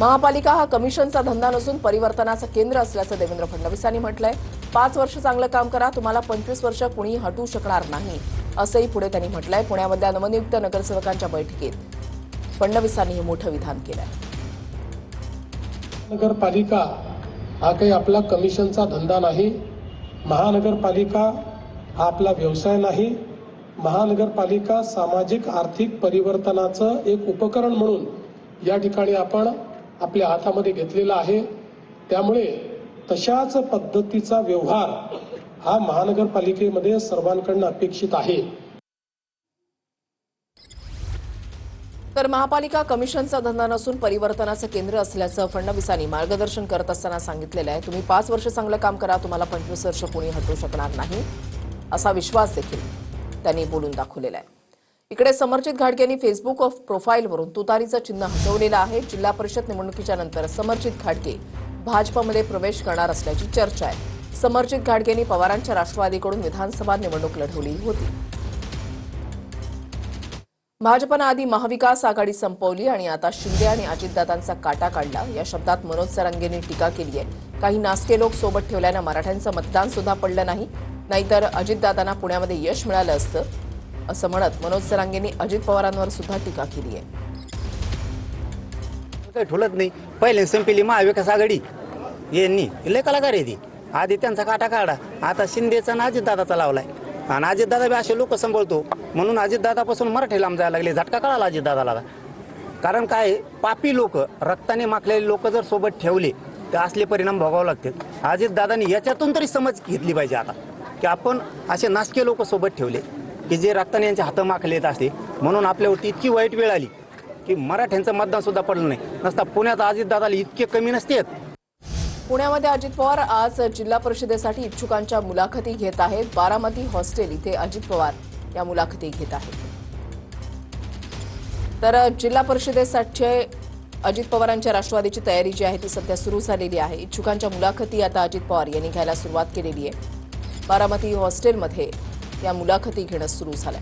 महापालिका हा कमिशनचा धंदा नसून परिवर्तनाचं केंद्र असल्याचं देवेंद्र फडणवीसांनी म्हटलंय। 5 वर्ष चांगलं काम करा, तुम्हाला 25 वर्ष कुणी हटवू शकणार नाही, असंही पुढे त्यांनी म्हटलंय। पुण्यामधल्या नवनियुक्त नगरसेवकांच्या बैठकीत फडणवीसांनी हे मोठं विधान केलंय। नगरपालिका हा काही आपला कमिशनचा धंदा नाही, महानगरपालिका हा आपला व्यवसाय नाही। महानगरपालिका सामाजिक आर्थिक परिवर्तनाचं एक उपकरण म्हणून या ठिकाणी आपण आपल्या हातामध्ये घेतलेला आहे। त्यामुळे तशाच पद्धतीचा व्यवहार हा महानगरपालिकेमध्ये सर्वांकडून अपेक्षित आहे। तर महापालिका कमिशनचा धंदा नसून परिवर्तनाचं केंद्र असल्याचं फडणवीसांनी मार्गदर्शन करत असताना सांगितलेलं आहे। तुम्ही 5 वर्ष चांगलं काम करा, तुम्हाला 25 वर्ष कोणी हटवू शकणार नाही, असा विश्वास देखील त्यांनी बोलून दाखवलेला आहे। इकडे समरजित घाटगे यांनी फेसबुक ऑफ प्रोफाईलवरून तुतारीचं चिन्ह हटवलेलं आहे। जिल्हा परिषद निवडणुकीच्या नंतर समरजित घाटगे भाजपमध्ये प्रवेश करणार असल्याची चर्चा आहे। समरजित घाटगे यांनी पवारांच्या राष्ट्रवादीकडून विधानसभा निवडणूक लढवली होती। भाजपनं आधी महाविकास आघाडी संपवली आणि आता शिंदे आणि अजितदादांचा काटा काढला, या शब्दात मनोज जरांगेंनी टीका केली आहे। काही नासके लोक सोबत ठेवल्यानं मराठ्यांचं मतदान सुद्धा पडलं नाही, नाहीतर अजितदादांना पुण्यामध्ये यश मिळालं असतं, असं म्हणत मनोज जरांगेंनी अजित पवारांवर सुद्धा टीका केली आहे। काही ठुलत नाही, पहिले संपली महाविकास आघाडी यांनी लय कलाकार आहे ती, आधी त्यांचा काटा काढा, आता शिंदेचा आणि अजितदादाचा लावलाय आणि अजितदादा बी असे लोक सांभाळतो म्हणून अजितदादापासून मराठी लांब जायला लागले। झटका कळाला अजितदादाला, कारण काय पापी लोक, रक्ताने माखलेले लोक जर सोबत ठेवले तर असले परिणाम भोगावे लागतात। अजितदादांनी याच्यातून तरी समज घेतली पाहिजे आता की आपण असे नासके लोक सोबत ठेवले की जे रक्ताने यांचे हात माखलेत असले, म्हणून आपल्यावरती इतकी वाईट वेळ आली की मराठ्यांचं मतदान सुद्धा पडलं नाही। नसता पुण्यात अजितदादाला इतके कमी नसतात। पुण्यामध्ये अजित पवार आज जिल्हा परिषदेसाठी इच्छुकांच्या मुलाखती घेत आहेत। बारामती हॉस्टेल इथे अजित पवार या मुलाखती घेत आहेत। तर जिल्हा परिषदेसाठी अजित पवारांच्या राष्ट्रवादीची तयारी जी आहे ती सध्या सुरू झालेली आहे। इच्छुकांच्या मुलाखती आता अजित पवार यांनी घ्यायला सुरुवात केलेली आहे। बारामती हॉस्टेलमध्ये या मुलाखती घेणं सुरू झालंय।